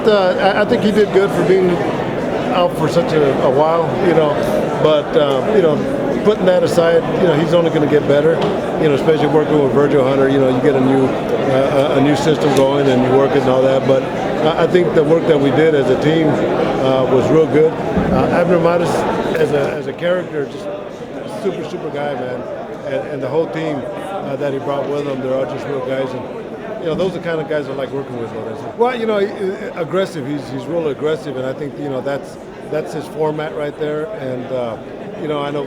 I think he did good for being out for such a while, But putting that aside, he's only going to get better. Especially working with Virgil Hunter. You get a new system going and you work it and all that. But I think the work that we did as a team was real good. Abner Mares as a character, just super guy, man, and the whole team that he brought with him, they're all just real guys. And those are the kind of guys I like working with. Well, aggressive. He's real aggressive, and I think that's his format right there. And I know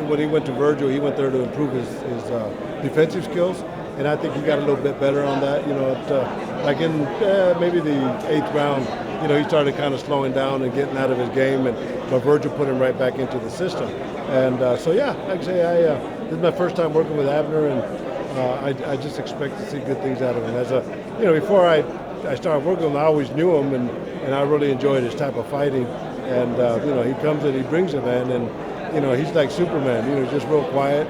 when he went to Virgil, he went there to improve his defensive skills, and I think he got a little bit better on that. Like in maybe the 8th round, he started kind of slowing down and getting out of his game, but Virgil put him right back into the system. And so yeah, like I say, this is my first time working with Abner, and I just expect to see good things out of him. Before I started working with him, I always knew him, and I really enjoyed his type of fighting. And he comes and he brings it, man, and he's like Superman. He's just real quiet,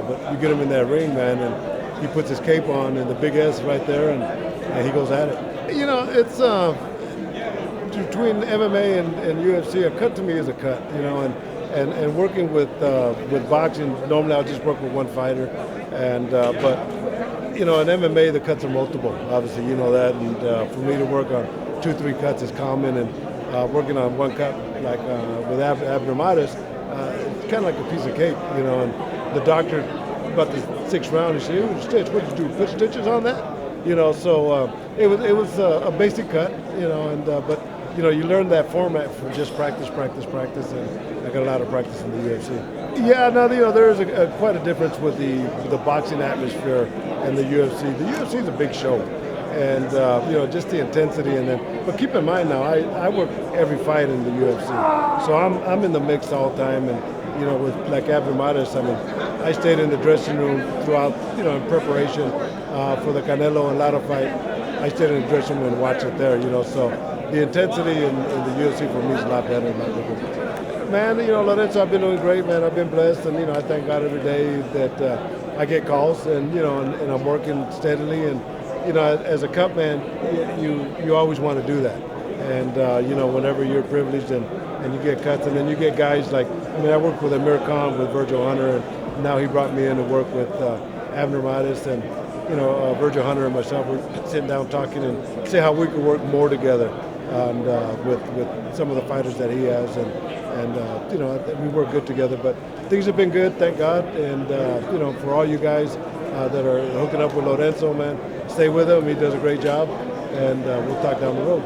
but you get him in that ring, man, and he puts his cape on and the big S right there, and he goes at it. It's between MMA and UFC. A cut to me is a cut, and working with boxing, normally I'll just work with one fighter, and but in MMA the cuts are multiple. Obviously, you know that, and for me to work on 2-3 cuts is common, and working on one cut like with Abner Mares, it's kind of like a piece of cake, And the doctor, about the 6th round, he said, "Ooh, stitch. What did you do? Put stitches on that?" So it was a basic cut, but. You learn that format from just practice, and I got a lot of practice in the UFC. Yeah, now there is quite a difference with the boxing atmosphere and the UFC. The UFC is a big show, and just the intensity, but keep in mind now, I work every fight in the UFC, so I'm in the mix all the time, and with like Abner Mares, I stayed in the dressing room throughout, in preparation for the Canelo and Lara fight. I stayed in the dressing room and watched it there, so. The intensity in the UFC for me is a lot better and a lot different. Man, Lorenzo, I've been doing great, man. I've been blessed, and I thank God every day that I get calls, and and I'm working steadily. And as a cut man, you always want to do that. And whenever you're privileged and you get cuts, and then you get guys like I worked with Amir Khan with Virgil Hunter, and now he brought me in to work with Abner Mares, and Virgil Hunter and myself were sitting down talking and see how we could work more together. And with some of the fighters that he has, and we work good together. But things have been good, thank God. And for all you guys that are hooking up with Lorenzo, man, stay with him. He does a great job, and we'll talk down the road.